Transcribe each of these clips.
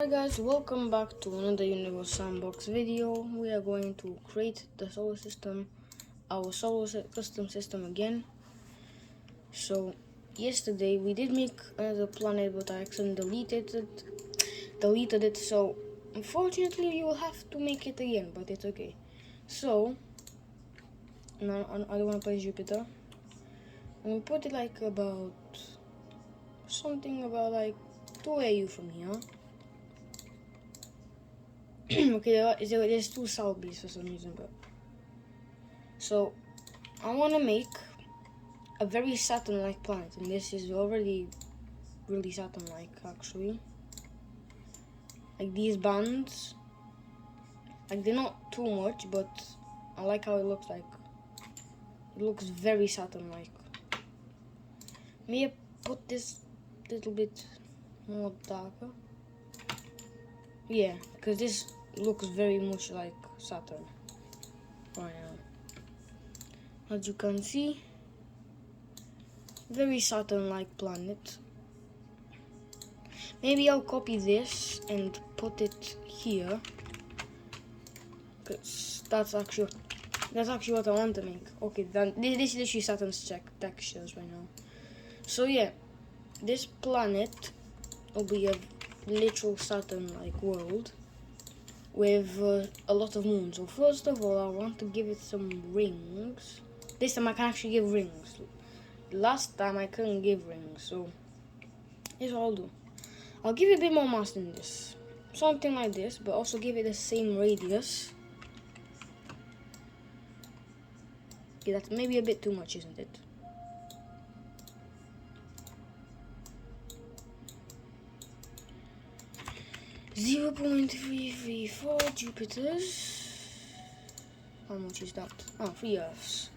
Hi guys, welcome back to another Universe Sandbox video. We are going to create the solar system, our custom system again. So yesterday we did make another planet, but I accidentally deleted it. So unfortunately you will have to make it again, but it's okay. So now I don't want to play Jupiter. And we put it like about something about like 2 AU from here. Okay, there's 2 South Bees for some reason, but so I want to make a very Saturn-like planet, and this is already really Saturn-like actually. Like these bands, like they're not too much, but I like how it looks like. It looks very Saturn-like. Maybe put this little bit more darker. Yeah, because this looks very much like Saturn right now. As you can see, very Saturn-like planet. Maybe I'll copy this and put it here, because that's actually what I want to make. Okay, then this is literally Saturn's textures right now. So yeah, this planet will be a literal Saturn-like world with a lot of moons. So first of all, I want to give it some rings. This time I can actually give rings. Last time I couldn't give rings, so here's what I'll do. I'll give it a bit more mass than this. Something like this, but also give it the same radius. Okay, that's maybe a bit too much, isn't it? .334 Jupiters. How much is that? Oh, 3 Earths.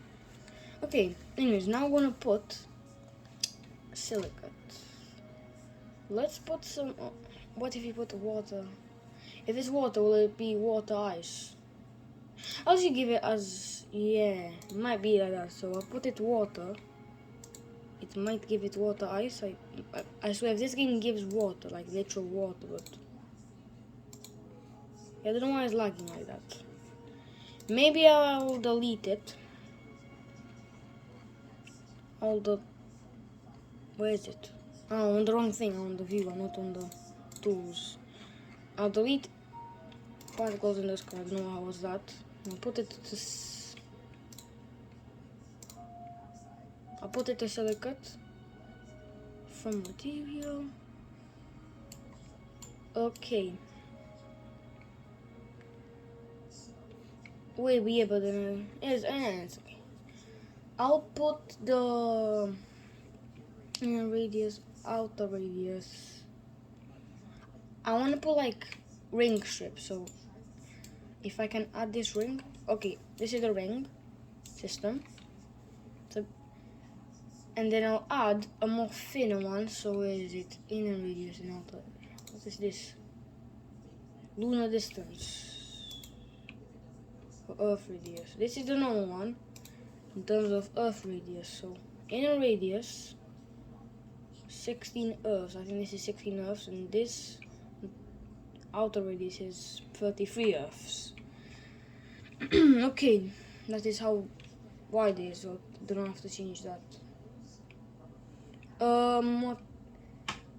Okay, anyways, now I'm gonna put silicate. Let's put some. What if you put water? If it's water, will it be water ice? I'll just give it as. Yeah, it might be like that. So I'll put it water. It might give it water ice. I swear, if this game gives water, like literal water, but. I don't know why it's lagging like that. Maybe I'll delete it. Where is it? Oh, on the wrong thing, on the viewer, not on the tools. I'll delete particles in the sky. I don't know how was that. I'll put it to silicate from material. Okay. Wait, yeah, but it's okay. I'll put the inner radius, outer radius. I want to put like ring strips. So if I can add this ring, okay, this is the ring system. So, and then I'll add a more thinner one. So where is it? Inner radius and outer. What is this? Lunar distance. Earth radius. This is the normal one in terms of Earth radius. So inner radius 16 Earths. I think this is 16 Earths, and this outer radius is 33 Earths. Okay, that is how wide it is, so I don't have to change that. What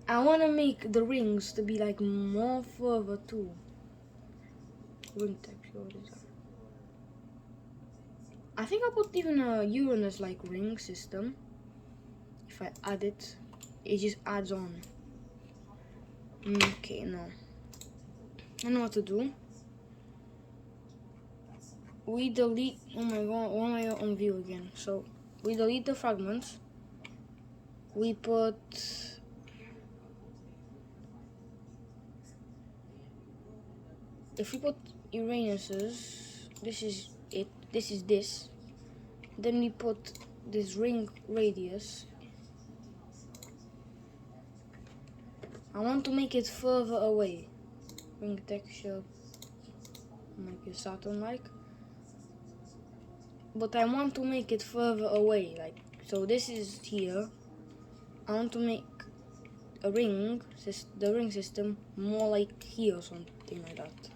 I want to make the rings to be like more further too. Ring texture, what is that? I think I'll put even a Uranus-like ring system. If I add it, it just adds on. Okay, no. I know what to do. We delete. Oh my god, why am I on view again? So we delete the fragments. We put. If we put Uranus's, this is it. This is this. Then we put this ring radius. I want to make it further away. Ring texture, make it Saturn-like. But I want to make it further away, like so. This is here. I want to make a ring, the ring system more like here or something like that.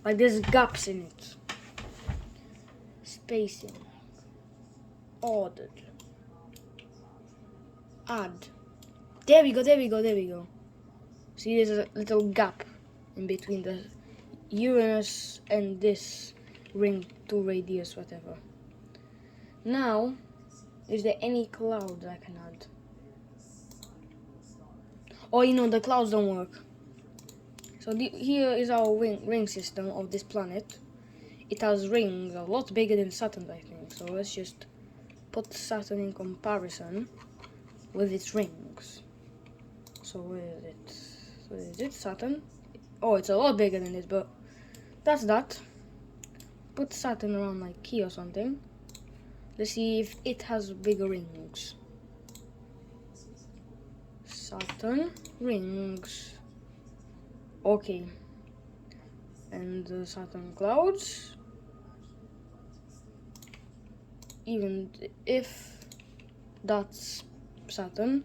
Like there's gaps in it. Spacing. Ordered. Add. There we go, there we go, there we go. See, there's a little gap in between the Uranus and this ring 2 radius, whatever. Now, is there any cloud I can add? Oh, you know, the clouds don't work. So here is our ring system of this planet. It has rings a lot bigger than Saturn, I think. So let's just put Saturn in comparison with its rings. So where is it? So is it Saturn? Oh, it's a lot bigger than this, but that's that. Put Saturn around like here or something. Let's see if it has bigger rings. Saturn rings. Okay. And the Saturn clouds. Even if that's Saturn,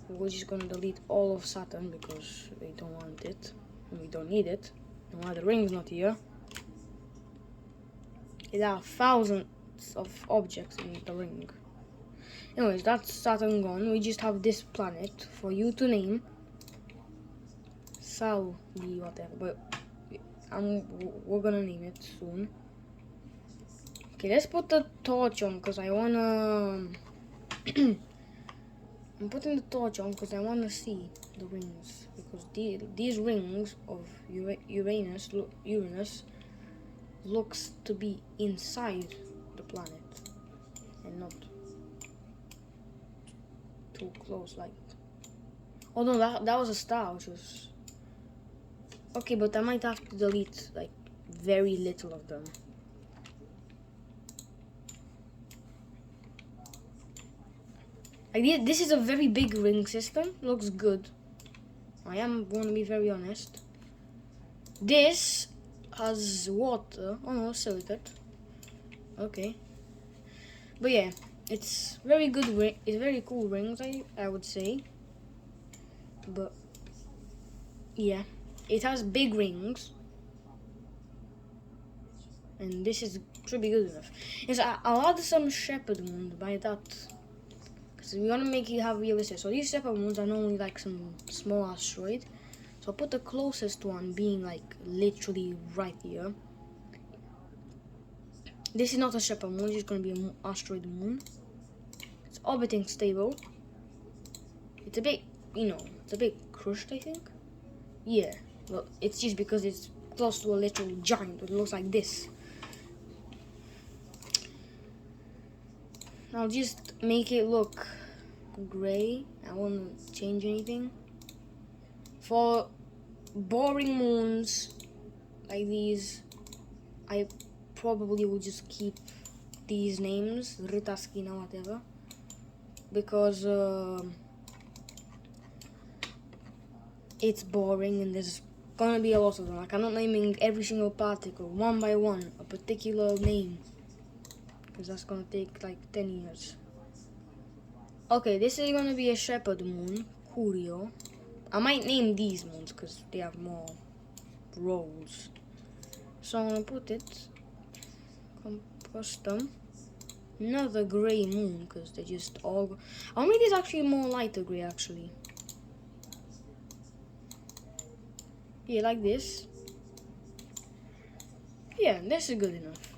we're just gonna delete all of Saturn because we don't want it and we don't need it. And why the ring's not here? There are thousands of objects in the ring. Anyways, that's Saturn gone. We just have this planet for you to name. Saudi, whatever. But we're gonna name it soon. Okay, let's put the torch on because I wanna. I'm putting the torch on because I wanna see the rings, because these rings of Uranus looks to be inside the planet and not too close. Like, oh no, that was a star, which was okay. But I might have to delete like very little of them. Like this is a very big ring system. Looks good. I am going to be very honest. This has water. Oh no, silicate. Okay. But yeah, it's very good ring. It's very cool rings, I would say. But yeah, it has big rings, and this should be good enough. Yes, I'll add some shepherd moons by that. So we want to make it have realistic. So these shepherd moons are normally like some small asteroid. So I'll put the closest one being like literally right here. This is not a shepherd moon, it's just going to be an asteroid moon. It's orbiting stable. It's a bit, it's a bit crushed, I think. Yeah, well, it's just because it's close to a literal giant. It looks like this. I'll just make it look gray. I won't change anything. For boring moons like these, I probably will just keep these names, Ritaskina, whatever, because it's boring and there's gonna be a lot of them. Like, I'm not naming every single particle one by one a particular name, because that's gonna take like 10 years. Okay, this is gonna be a shepherd moon, Curio. I might name these moons because they have more rows. So I'm gonna put it custom. Another grey moon because they just all. I'll make this actually more lighter grey actually. Yeah, like this. Yeah, this is good enough.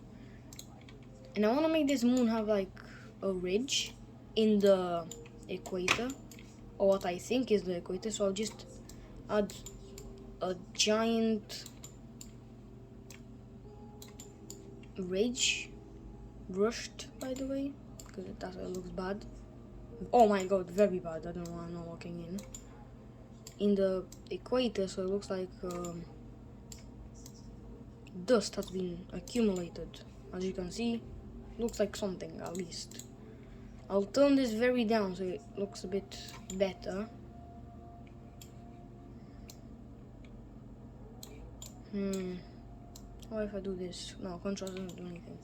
And I want to make this moon have like a ridge in the equator, or what I think is the equator. So I'll just add a giant ridge, brushed by the way, because that's why it looks bad. Oh my god, very bad. I don't know why I'm not walking in the equator, so it looks like dust has been accumulated. As you can see, looks like something at least. I'll turn this very down so it looks a bit better. What if I do this? No, contrast doesn't do anything.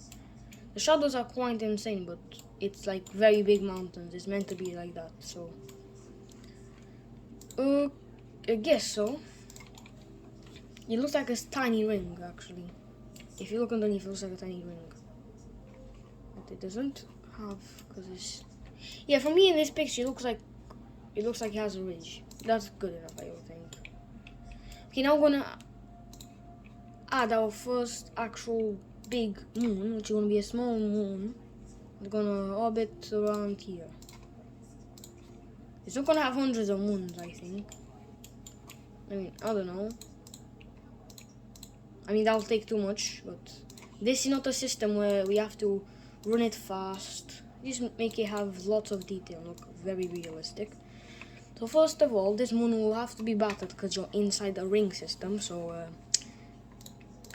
The shadows are quite insane, but it's like very big mountains. It's meant to be like that, so. I guess so. It looks like a tiny ring, actually. If you look underneath, it looks like a tiny ring. But it doesn't have, because it's... Yeah, for me in this picture, it looks like it has a ridge. That's good enough, I would think. Okay, now we're gonna add our first actual big moon, which is gonna be a small moon. It's gonna orbit around here. It's not gonna have hundreds of moons, I think. I mean, I don't know. I mean, that'll take too much, but this is not a system where we have to run it fast. Just make it have lots of detail, look very realistic. So first of all, this moon will have to be battered because you're inside a ring system, so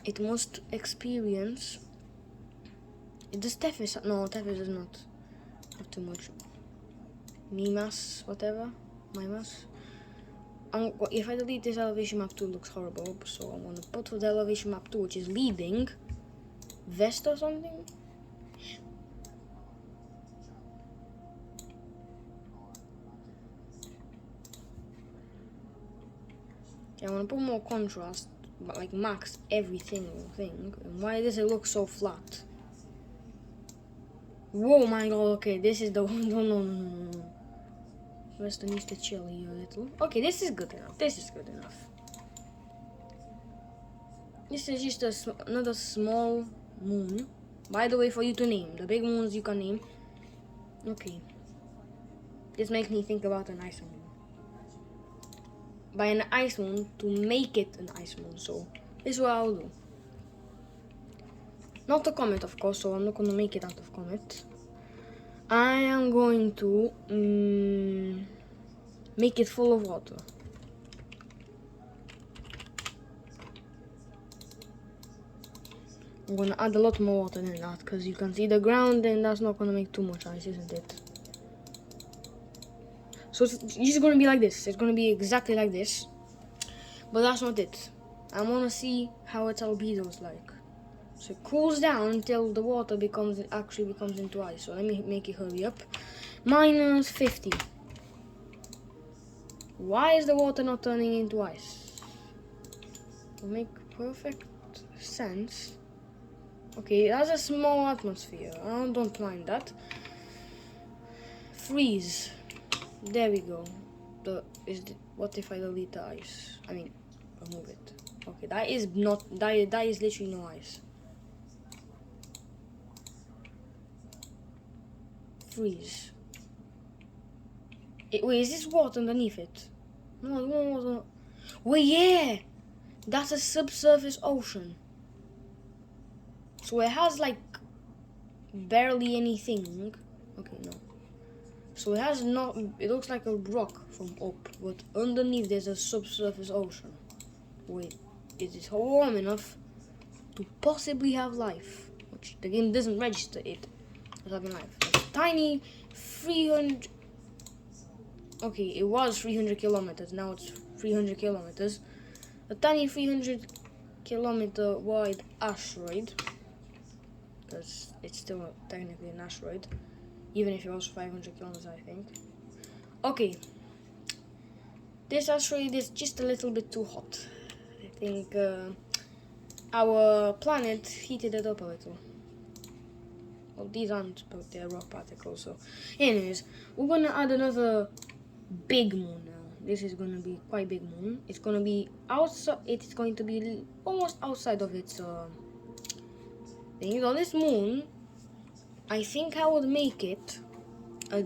it must experience... Does Tethys... No, Tethys does not have too much. Me mass, whatever. My mass. If I delete this elevation map 2, it looks horrible, so I'm gonna put for the elevation map 2, which is leading west or something. Okay, I wanna put more contrast, but like max every single thing. And why does it look so flat? Whoa, my god! Okay, this is the one. No. Western needs to chill here a little. Okay, this is good enough. This is good enough. This is just another small moon. By the way, for you to name. The big moons you can name. Okay. This makes me think about an ice moon. By an ice moon, to make it an ice moon. So, this is what I'll do. Not a comet, of course, so I'm not going to make it out of comet. I am going to make it full of water. I'm going to add a lot more water than that, because you can see the ground and that's not going to make too much ice, isn't it? So it's just going to be like this. It's going to be exactly like this. But that's not it. I want to see how its albedo is like. So it cools down until the water actually becomes into ice. So let me make it hurry up. Minus 50. Why is the water not turning into ice? Will make perfect sense. Okay, it has a small atmosphere. I don't mind that. Freeze. There we go. What if I delete the ice? I mean, remove it. Okay, that is literally no ice. Freeze. Wait, is this water underneath it? No, it won't water. Wait, yeah! That's a subsurface ocean. So it has like barely anything. Okay, no. So it has not. It looks like a rock from up, but underneath there's a subsurface ocean. Wait, is it warm enough to possibly have life? Which the game doesn't register it as having life. It's tiny 300. Okay, it was 300 kilometers. Now it's 300 kilometers. A tiny 300 kilometer wide asteroid. Because it's still technically an asteroid. Even if it was 500 kilometers, I think. Okay. This asteroid is just a little bit too hot. I think our planet heated it up a little. Well, these aren't, but they're rock particles. So, anyways, we're gonna add another big moon now. This is gonna be quite big moon. It's gonna be outside. It's going to be almost outside of its thing. On this moon, I think I would make it a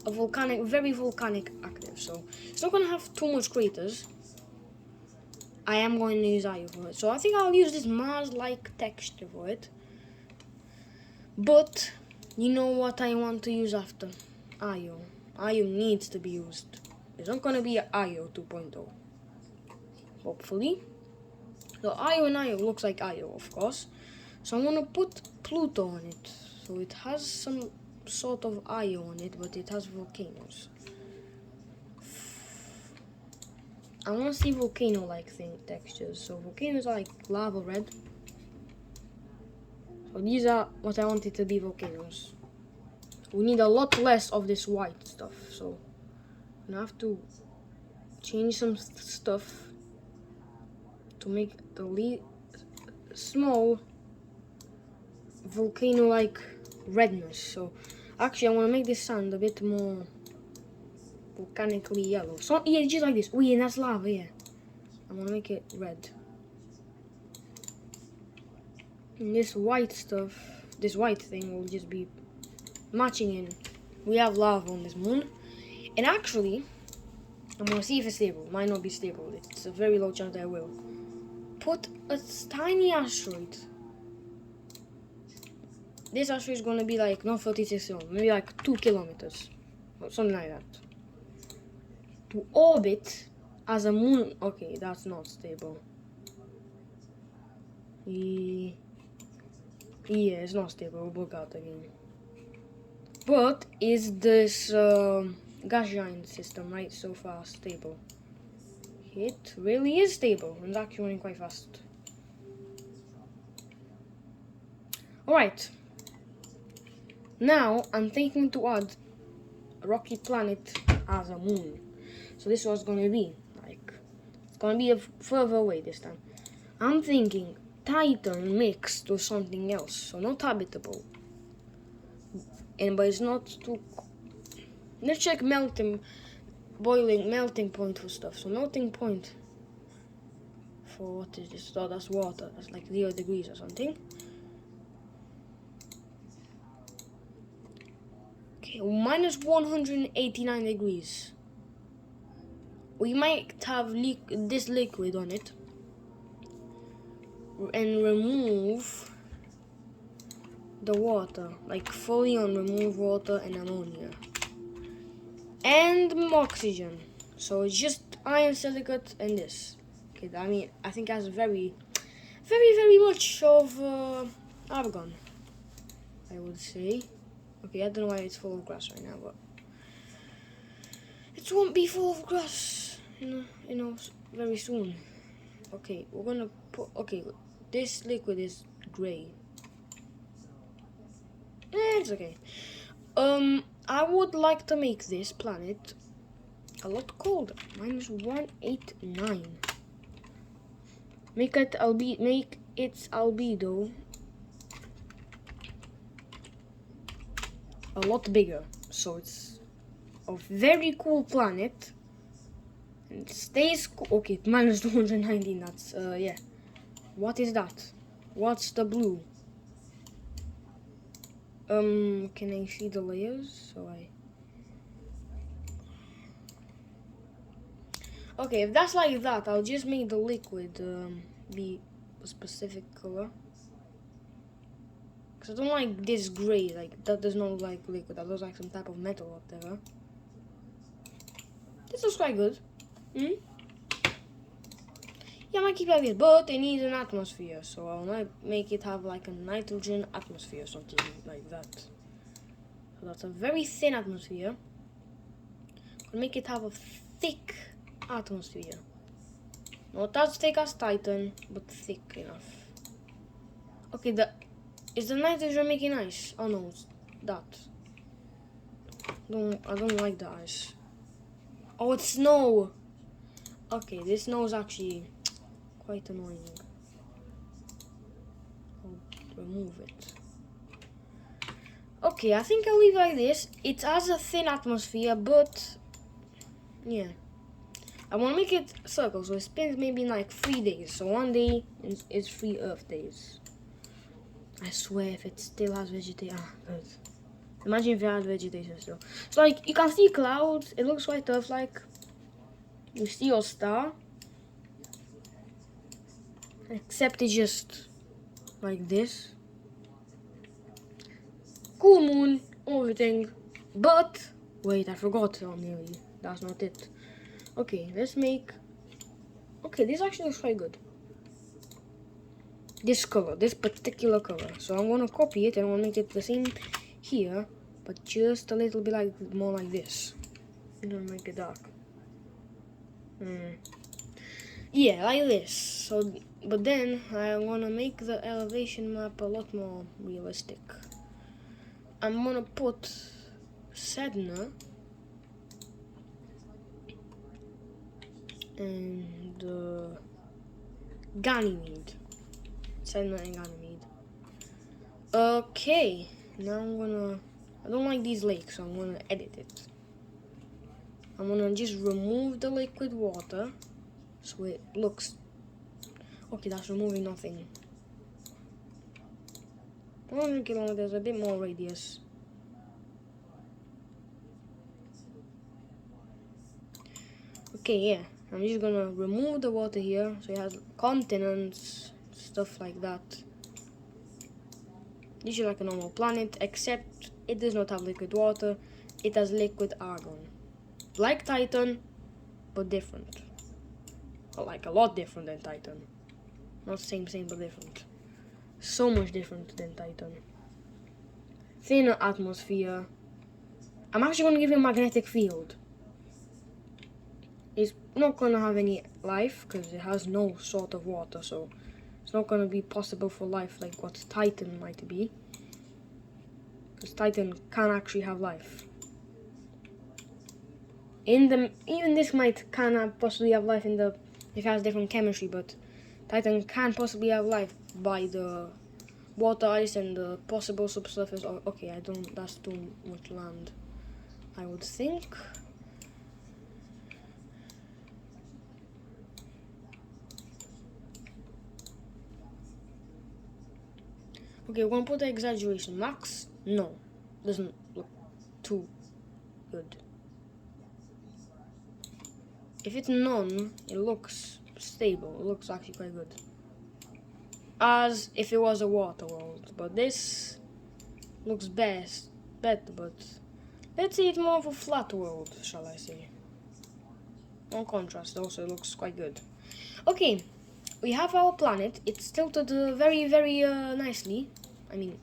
volcanic, very volcanic active. So it's not gonna have too much craters. I am going to use Io for it. So I think I'll use this Mars-like texture for it. But you know what I want to use after Io. Io needs to be used. It's not gonna be Io 2.0. Hopefully. So Io and Io looks like Io, of course. So I'm gonna put Pluto on it. So it has some sort of Io on it, but it has volcanoes. I want to see volcano-like textures. So volcanoes are like lava red. So these are what I want it to be, volcanoes. We need a lot less of this white stuff. So I'm gonna have to change some stuff to make the small volcano-like redness. So actually I want to make this sand a bit more volcanically yellow. So yeah, just like this. Oh yeah, that's lava, yeah. I want to make it red. And this white stuff, this white thing will just be matching in. We have lava on this moon. And actually, I'm going to see if it's stable. Might not be stable. It's a very low chance that I will. Put a tiny asteroid. This asteroid is going to be like, not 36 kilometers, maybe like 2 kilometers. Or something like that. To orbit as a moon. Okay, that's not stable. Yeah, it's not stable. We'll bug out again. But is this gas giant system right so far stable? It really is stable and actually running quite fast. Alright. Now I'm thinking to add a rocky planet as a moon. So this was gonna be like, it's gonna be further away this time. I'm thinking Titan mixed with something else, so not habitable. But it's not too. Let's check melting point for stuff. So melting point for what is this? Oh, that's water. That's like 0 degrees or something. Okay, minus 189 degrees. We might have this liquid on it and remove the water, like fully remove water and ammonia and oxygen. So it's just iron, silicate, and this. Okay, I mean, I think it has very much of argon, I would say. Okay, I don't know why it's full of grass right now, but it won't be full of grass, very soon. Okay, we're gonna put. Okay, this liquid is gray. It's okay. I would like to make this planet a lot colder. Minus 189. Make its albedo a lot bigger. So it's a very cool planet. And it stays cool. Okay, minus 219. That's yeah. What is that? What's the blue? Can I see the layers? Okay, if that's like that, I'll just make the liquid be a specific color. Because I don't like this gray, like that does not look like liquid, that looks like some type of metal or whatever. This looks quite good. Yeah, I might keep like this, but it needs an atmosphere, so I might make it have like a nitrogen atmosphere, something like that. So that's a very thin atmosphere. I'll make it have a thick atmosphere. Not as thick as Titan, but thick enough. Okay, is the nitrogen making ice? Oh no, it's that. I don't like the ice. Oh, it's snow. Okay, this snow is actually quite annoying. I'll remove it. Okay, I think I'll leave it like this. It has a thin atmosphere, but yeah. I want to make it a circle, so it spins maybe in like 3 days. So 1 day is 3 Earth days. I swear, if it still has vegetation. Ah, good. Imagine if it had vegetation still. So like, you can see clouds. It looks quite Earth-like. You see your star. Except it's just like this. Cool moon, everything. But, wait, I forgot nearly. That's not it. Okay, let's make. Okay, this actually looks quite good. This color, this particular color. So I'm gonna copy it and I'm gonna make it the same here, but just a little bit like more like this. I'm gonna make it dark. Yeah, like this. So, but then I wanna make the elevation map a lot more realistic. I'm gonna put Saturn and Ganymede. Saturn and Ganymede. Okay, now I don't like these lakes, so I'm gonna edit it. I'm gonna just remove the liquid water so it looks. Okay, that's removing nothing. 100 kilometers, a bit more radius. Okay, yeah, I'm just gonna remove the water here so it has continents, stuff like that. This is like a normal planet, except it does not have liquid water, it has liquid argon. Like Titan, but different. Or like a lot different than Titan. Not same, but different. So much different than Titan. Thinner atmosphere. I'm actually gonna give it a magnetic field. It's not gonna have any life because it has no sort of water, so it's not gonna be possible for life like what Titan might be. Because Titan can actually have life. Even this can possibly have life if it has different chemistry, but Titan can possibly have life by the water ice and the possible subsurface. Okay, that's too much land, I would think. Okay, we're gonna put the exaggeration max. No, doesn't look too good. If it's none, it looks stable. It looks actually quite good. As if it was a water world, but this looks better, but let's say it's more of a flat world, shall I say. On contrast, also it looks quite good. Okay, we have our planet. It's tilted very, very nicely. I mean,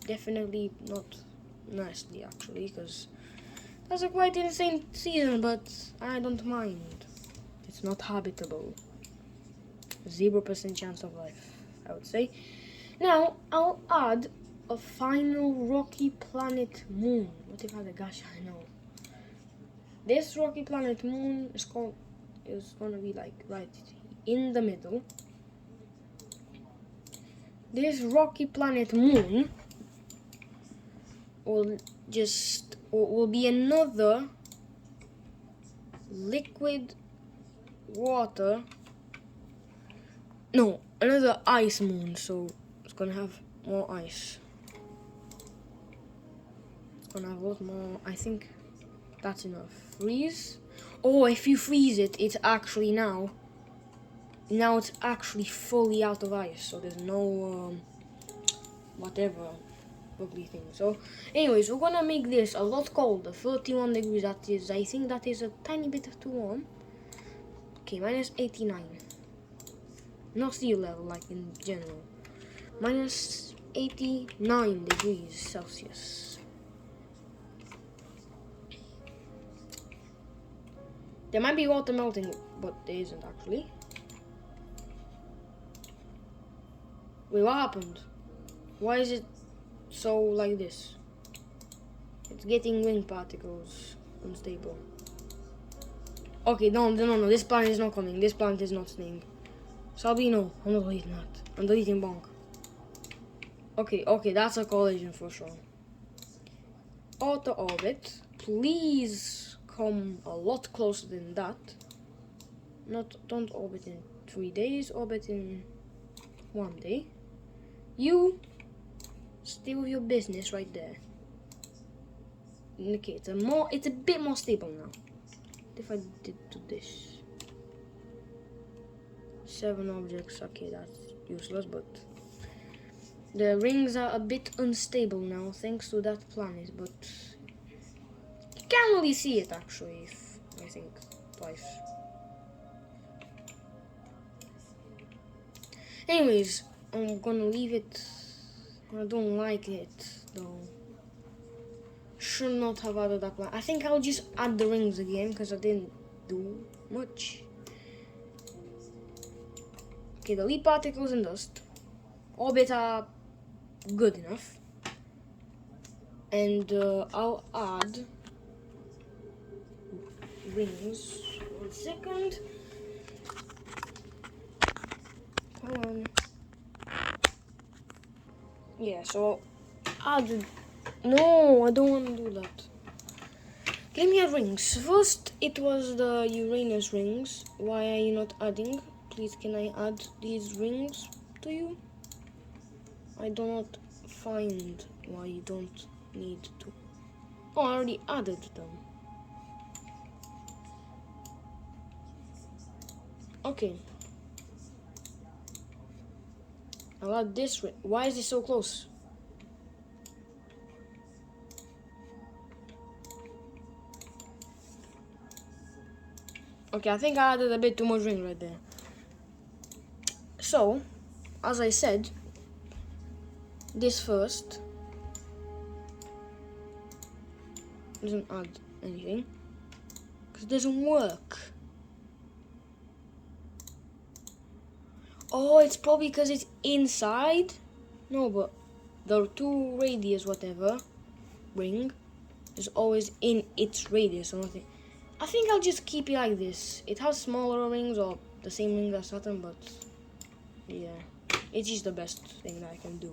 definitely not nicely actually, because that's a quite insane season, but I don't mind. It's not habitable. 0% chance of life, I would say. Now, I'll add a final rocky planet moon. What if I had a gosh, I know. This rocky planet moon is gonna be like right in the middle. This rocky planet moon will be another liquid water. No, another ice moon, so it's gonna have more ice. It's gonna have a lot more. I think that's enough. Freeze. Oh, if you freeze it, it's actually now it's actually fully out of ice, so there's no whatever ugly thing. So anyways, we're gonna make this a lot colder. 31 degrees. I think that is a tiny bit too warm. Okay, minus 89. Not sea level, like in general. Minus 89 degrees Celsius. There might be water melting, but there isn't actually. Wait, what happened? Why is it so like this? It's getting wind particles. Unstable. Okay, no, this planet is not coming. This planet is not staying. Salby, no, I'm not deleting that. I'm deleting bonk. Okay, that's a collision for sure. Auto orbit, please come a lot closer than that. Don't orbit in 3 days, orbit in 1 day. You stay with your business right there. Okay, it's a bit more stable now. If I did do this. 7 objects, okay, that's useless, but the rings are a bit unstable now thanks to that planet, but you can't really see it actually, I think, twice. Anyways, I'm gonna leave it. I don't like it though. Should not have added that planet. I think I'll just add the rings again because I didn't do much. Okay, the lead particles and dust. Orbit are good enough. And I'll add rings. 1 second. come on. Yeah, so add. No, I don't want to do that. Give me a rings. First, it was the Uranus rings. Why are you not adding? Please, can I add these rings to you? I do not find why you don't need to. Oh, I already added them. Okay. I'll add this ring. Why is it so close? Okay, I think I added a bit too much ring right there. So, as I said, this first doesn't add anything because it doesn't work. Oh, it's probably because it's inside. No, but the two radius whatever ring is always in its radius or nothing. I think I'll just keep it like this. It has smaller rings or the same ring as Saturn, but yeah, it's just the best thing that I can do.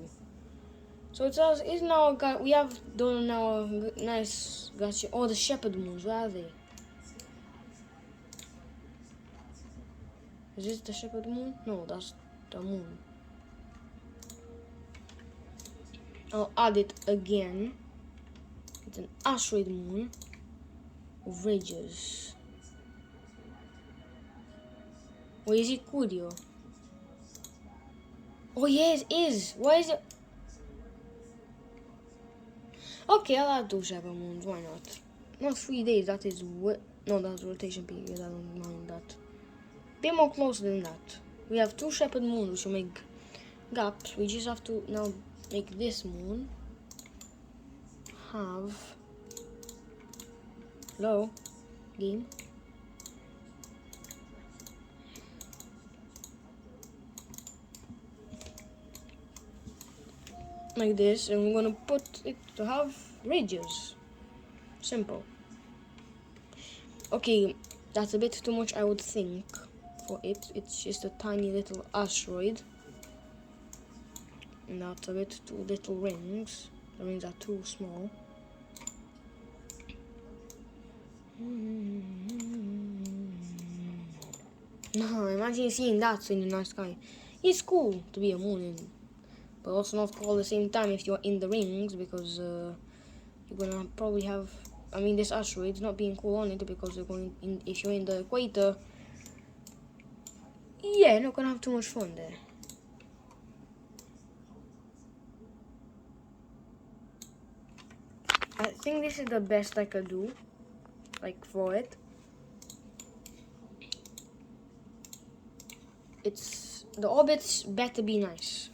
So it's now got, we have done now a nice gotcha. Oh, the shepherd moons, where are they? Is this the shepherd moon? No, that's the moon. I'll add it again. It's an asteroid moon of ridges. Where is it, Curio? Oh yes, it is. Why is it? Okay, I'll add 2 shepherd moons. Why not? Not 3 days. That is no, that's rotation period. I don't mind that. Bit more closer than that. We have 2 shepherd moons, which will make gaps. We just have to now make this moon have. Hello, game. Like this, and we're gonna put it to have ridges. Simple. Okay, that's a bit too much, I would think, for it. It's just a tiny little asteroid. And that's a bit too little rings. The rings are too small. No, imagine seeing that in the night sky. It's cool to be a moon, but also not cool at the same time if you're in the rings, because you're gonna probably have. I mean, this asteroid not being cool on it because you're going in. If you're in the equator, yeah, you're not gonna have too much fun there. I think this is the best I could do, like for it. It's the orbits better be nice,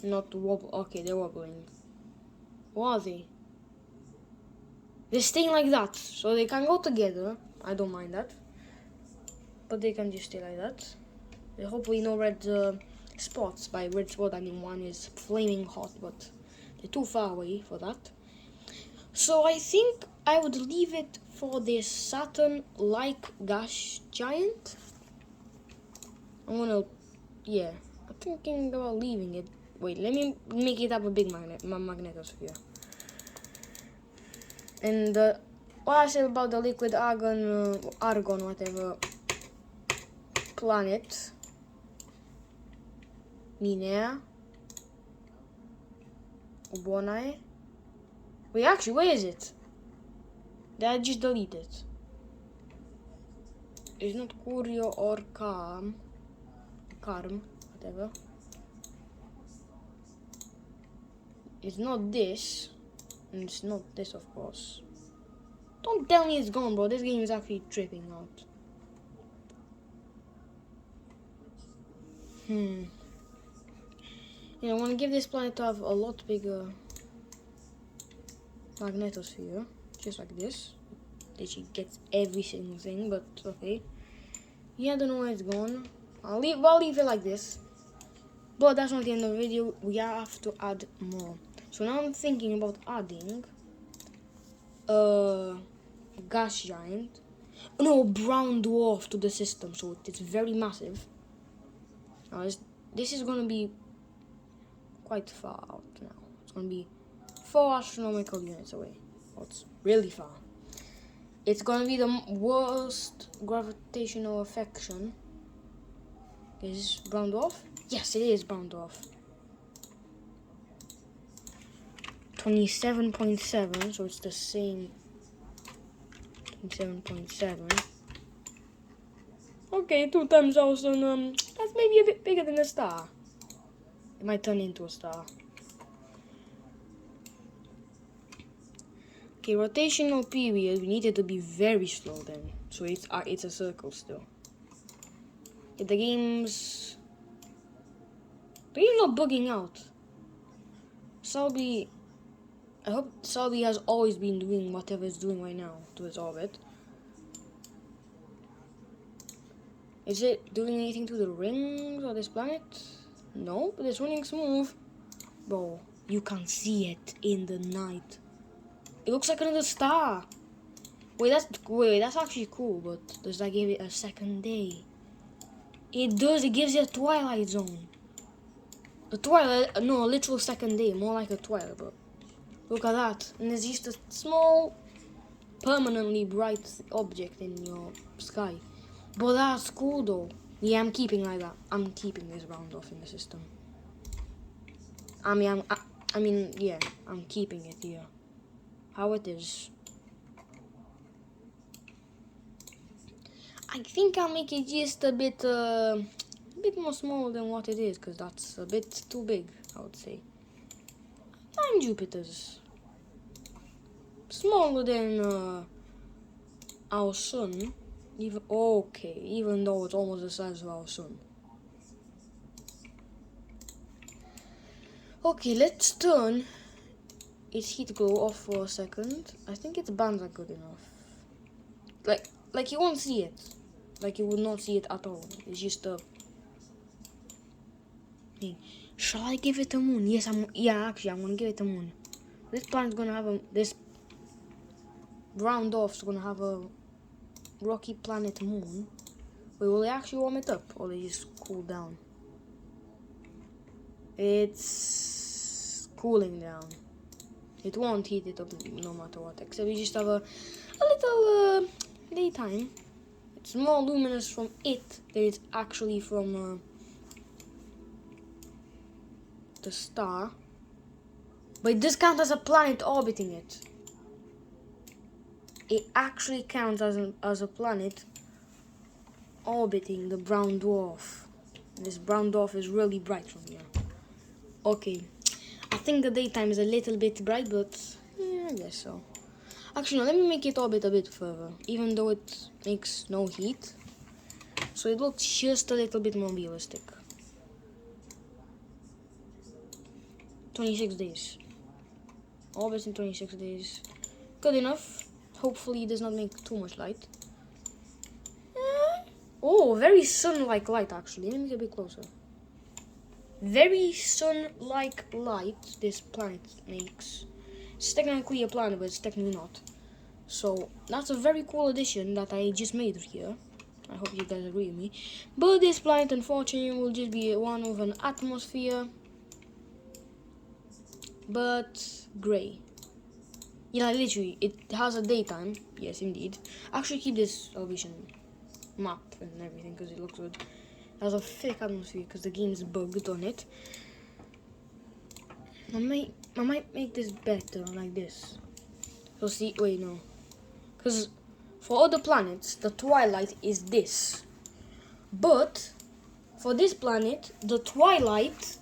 not wobble. Okay, they're wobbling. What are they? They're staying like that, so they can go together. I don't mind that, but they can just stay like that. There's hopefully no red spots. By red spot, I mean one is flaming hot, but they're too far away for that. So I think I would leave it for this Saturn-like gas giant. I'm gonna, yeah, I'm thinking about leaving it. Wait, let me make it up a big magnetosphere. And what I said about the liquid argon, whatever, planet, Minea, Obonae. Wait, actually, where is it? Did I just delete it? It's not Curio or Carm, whatever. It's not this, and it's not this, of course. Don't tell me it's gone, bro. This game is actually tripping out. Yeah, I want to give this planet to have a lot bigger magnetosphere, just like this. Literally gets every single thing, but okay. Yeah, I don't know where it's gone. I'll leave it like this. But that's not the end of the video. We have to add more. So now I'm thinking about adding a gas giant. No, brown dwarf to the system. So it's very massive. Now this is gonna be quite far out now. It's gonna be 4 astronomical units away. Oh, it's really far. It's gonna be the worst gravitational affection. Is this brown dwarf? Yes, it is brown dwarf. 27.7, so it's the same. 27.7. Okay, 2 times also. That's maybe a bit bigger than a star. It might turn into a star. Okay, rotational period. We need it to be very slow then. So it's a circle still. If the game's not bugging out. Selby, I hope Selby has always been doing whatever it's doing right now to its orbit. Is it doing anything to the rings of this planet? No, but it's running smooth. Bro, you can see it in the night. It looks like another star. Wait, that's actually cool, but does that give it a second day? It does, it gives it a twilight zone. A twilight, no, a literal second day, more like a twilight, but look at that. And there's just a small, permanently bright object in your sky. But that's cool though. Yeah, I'm keeping like that. I'm keeping this round off in the system. I mean, yeah, I'm keeping it here. How it is. I think I'll make it just a bit more small than what it is, because that's a bit too big, I would say. And Jupiter's smaller than our sun. Even though it's almost the size of our sun. Okay, let's turn its heat glow off for a second. I think its bands are good enough. Like you won't see it. Like you would not see it at all. It's just a thing. Shall I give it a moon? Yes, actually I'm gonna give it a moon. This planet's gonna have this brown dwarf's gonna have a rocky planet moon. Wait, will they actually warm it up or they just cool down? It's cooling down. It won't heat it up no matter what, except we just have a little daytime. It's more luminous from it than it's actually from the star. But it does count as a planet orbiting it. It actually counts as a planet orbiting the brown dwarf. And this brown dwarf is really bright from here. Okay, I think the daytime is a little bit bright, but yeah, I guess so. Actually, no, let me make it orbit a bit further, even though it makes no heat. So it looks just a little bit more realistic. 26 days. Orbit in 26 days. Good enough. Hopefully it does not make too much light. Oh, very sun-like light actually. Let me get a bit closer. Very sun-like light this planet makes. It's technically a planet, but it's technically not. So that's a very cool addition that I just made here. I hope you guys agree with me. But this planet, unfortunately, will just be one of an atmosphere, but grey. Yeah, literally, it has a daytime. Yes, indeed. Actually, keep this elevation map and everything because it looks good. It has a thick atmosphere because the game's bugged on it. I might make this better like this. So see, wait, no. Because for other planets, the twilight is this. But for this planet, the twilight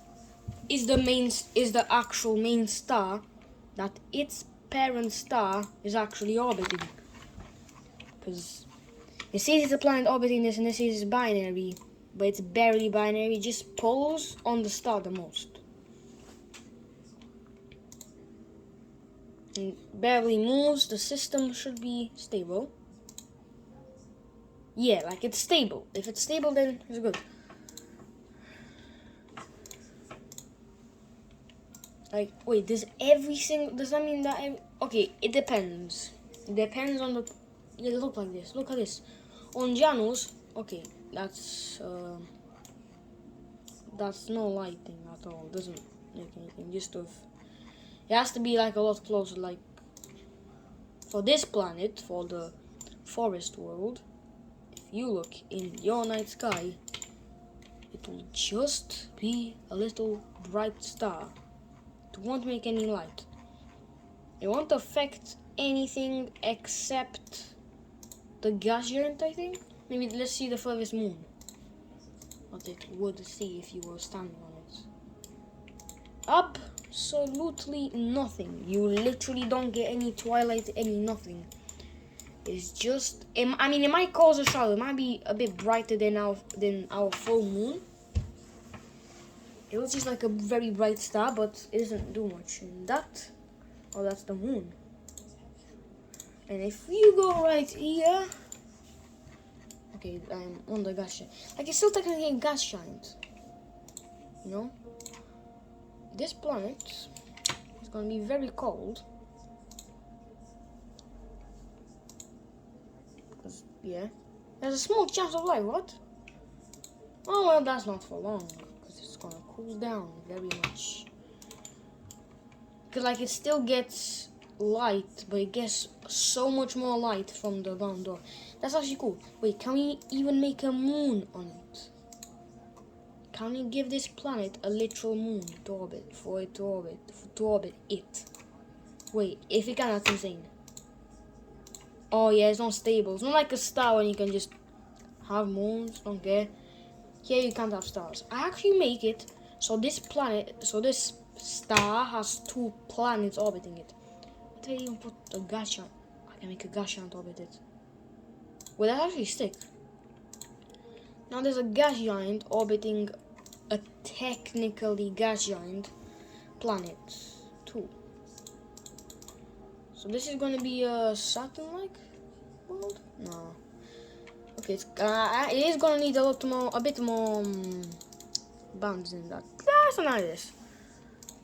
is the actual main star that its parent star is actually orbiting. Because it says it's a planet orbiting this, and it says it's binary, but it's barely binary. It just pulls on the star the most. And barely moves. The system should be stable. Yeah, like it's stable. If it's stable, then it's good. Like, wait, does that mean that okay, it depends. It depends on the, yeah, look like this. Look at this. On Janus, okay, that's, that's no lighting at all. Doesn't make anything. Just of it has to be like a lot closer. Like for this planet, for the forest world, if you look in your night sky, it will just be a little bright star. It won't make any light. It won't affect anything except the gas giant, I think. Maybe let's see the furthest moon. What it would see if you were standing on it. Absolutely nothing. You literally don't get any twilight, any nothing. It's just, I mean, it might cause a shadow. It might be a bit brighter than our full moon. It looks just like a very bright star, but it doesn't do much. And that, oh, that's the moon. And if you go right here, okay, I'm on the gas giant. Like, it's still technically a gas giant. You know? This planet is gonna be very cold. Because, yeah. There's a small chance of life, what? Oh, well, that's not for long. Because it's gonna cool down very much. Because, like, it still gets light, but it gets so much more light from the ground door. That's actually cool. Wait, can we even make a moon on it? Can we give this planet a literal moon to orbit, for it to orbit it? Wait, if we can, that's insane. Oh yeah, it's not stable. It's not like a star when you can just have moons, don't care. Here you can't have stars. I actually make it so this star has 2 planets orbiting it. Did I even put a gas giant? I can make a gas giant orbit it. Will that actually stick? Now there's a gas giant orbiting a technically gas giant planet 2. So this is gonna be a Saturn-like world? No. Okay, it is gonna need a bit more bands in that. That's not this.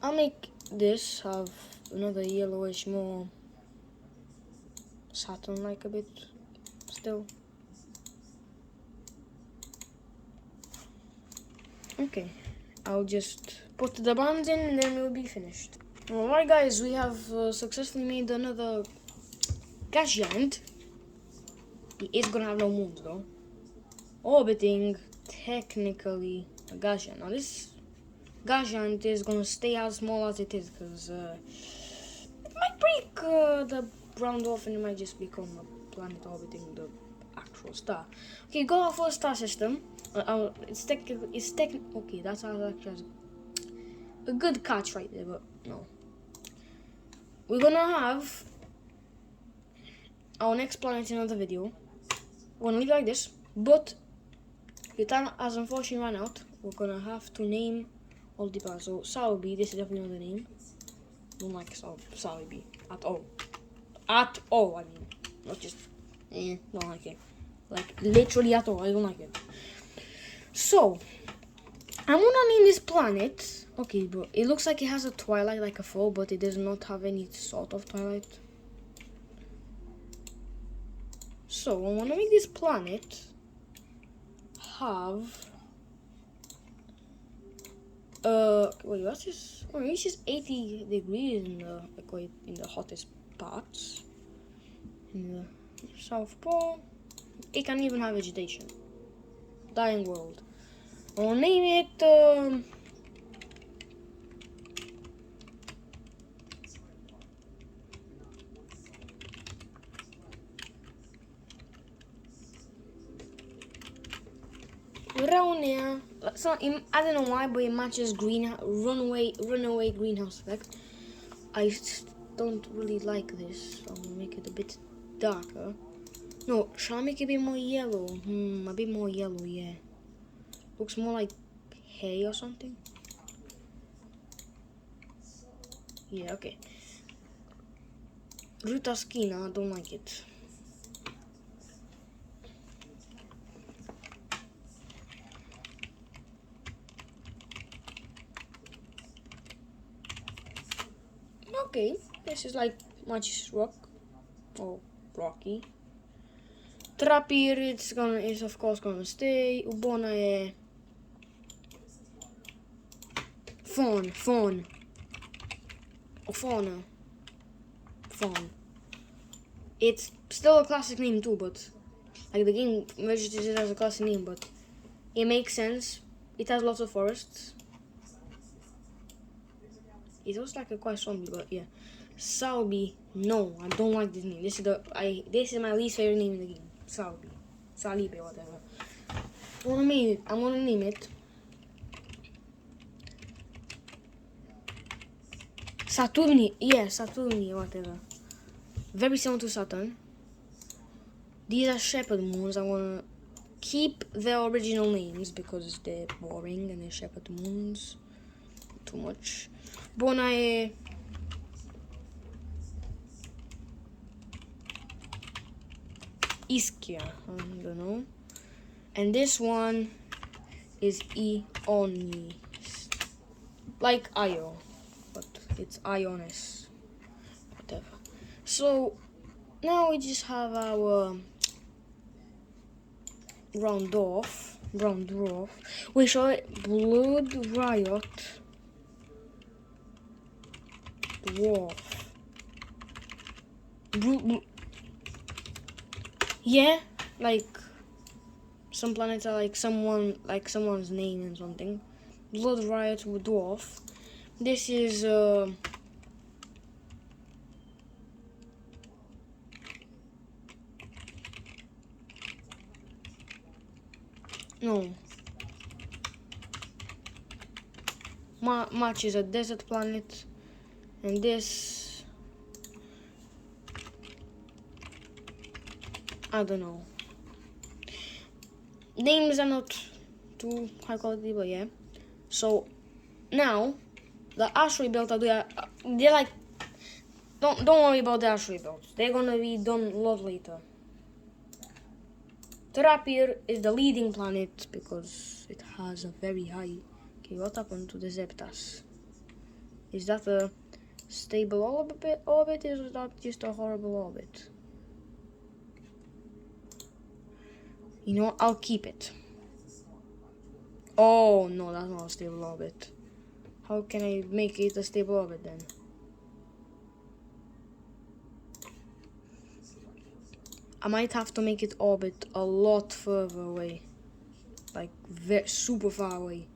I'll make this have another yellowish, more Saturn-like a bit still. Okay, I'll just put the bands in and then we'll be finished. Alright guys, we have successfully made another gas giant. He is gonna have no moons though. Orbiting technically a gas giant. Now this gas giant is gonna stay as small as it is because it might break the brown dwarf and it might just become a planet orbiting the actual star. Okay, go for a star system. It's okay, that's actually a good catch right there, but no. We're gonna have our next planet in another video. We're gonna leave it like this, but the time has unfortunately run out. We're gonna have to name all the planets. So Salby, this is definitely not the name. Don't like Salby at all. At all, I mean. Not just don't like it. Like literally at all, I don't like it. So I'm gonna name this planet. Okay, but it looks like it has a twilight like a fall, but it does not have any sort of twilight. So I wanna make this planet have wait, what's this? Oh, it's just 80 degrees in the hottest parts. In the South Pole. It can even have vegetation. Dying world. I'll name it around here. So I don't know why, but it matches runaway greenhouse effect. I don't really like this. So I'm gonna make it a bit darker. No, shall I make it a bit more yellow? A bit more yellow, yeah. Looks more like hay or something. Yeah, okay. Ruta Skina, I don't like it. Okay, this is like much rock or rocky. Trapir is of course gonna stay. Ubona Fawn. Or fauna. Fawn. It's still a classic name too, but like the game registers it as a classic name, but it makes sense. It has lots of forests. It looks like a quite zombie, but yeah. Salby. No, I don't like this name. This is my least favorite name in the game. Salby. Salibe, whatever. I'm gonna name it Saturni. Yeah, Saturni, whatever. Very similar to Saturn. These are shepherd moons. I wanna keep their original names because they're boring and they're shepherd moons. Too much. Bonae. Ischia. I don't know. And this one is Ionis. Like Io. But it's Ionis. Whatever. So now we just have our brown dwarf. We saw it. Blood Riot Dwarf. Yeah, like some planets are like someone's name and something. Blood Riot Dwarf. This is no. March is a desert planet, and this I don't know. Names are not too high quality, but yeah. So now the asteroid belt they're like don't worry about the asteroid belts. They're gonna be done a lot later. Terapir is the leading planet because it has a very high. Okay, what happened to the Zeptas? Is that a stable orbit, or is that just a horrible orbit? You know, I'll keep it. Oh no, that's not a stable orbit. How can I make it a stable orbit then? I might have to make it orbit a lot further away. Like super far away.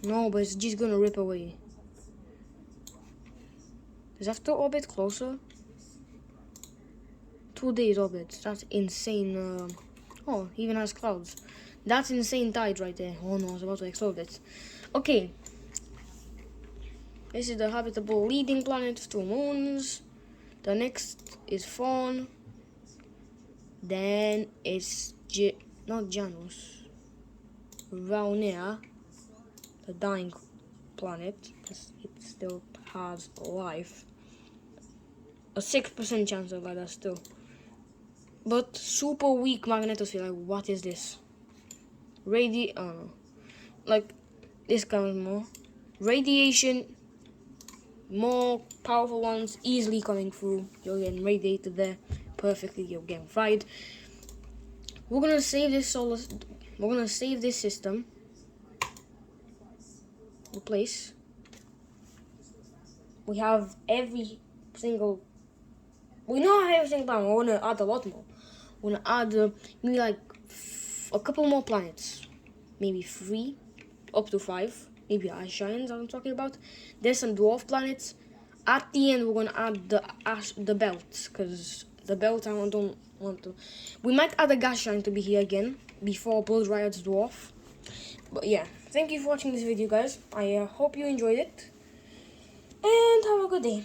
No, but it's just gonna rip away. Does it have to orbit closer? 2 days orbit. That's insane. Oh, even has clouds. That's insane tide right there. Oh no, I was about to explode it. Okay. This is the habitable leading planet of 2 moons. The next is Fawn. Then it's not Janus. Raunea. The dying planet. Because it still has life. A 6% chance of life, that's still. But super weak magnetosphere. Like, what is this? I don't know. Like, this comes more. Radiation. More powerful ones easily coming through. You're getting radiated there perfectly. You're getting fried. We're gonna save this We're gonna save this system. Replace. We have every single. We don't have every single planet. We're gonna add a lot more. We're gonna add maybe like a couple more planets, maybe 3, up to 5. Maybe ice giants I'm talking about. There's some dwarf planets. At the end, we're gonna add the belts, because the belt I don't want to. We might add a gas giant to be here again before Blood Riot's dwarf. But yeah, thank you for watching this video, guys. I hope you enjoyed it, and have a good day.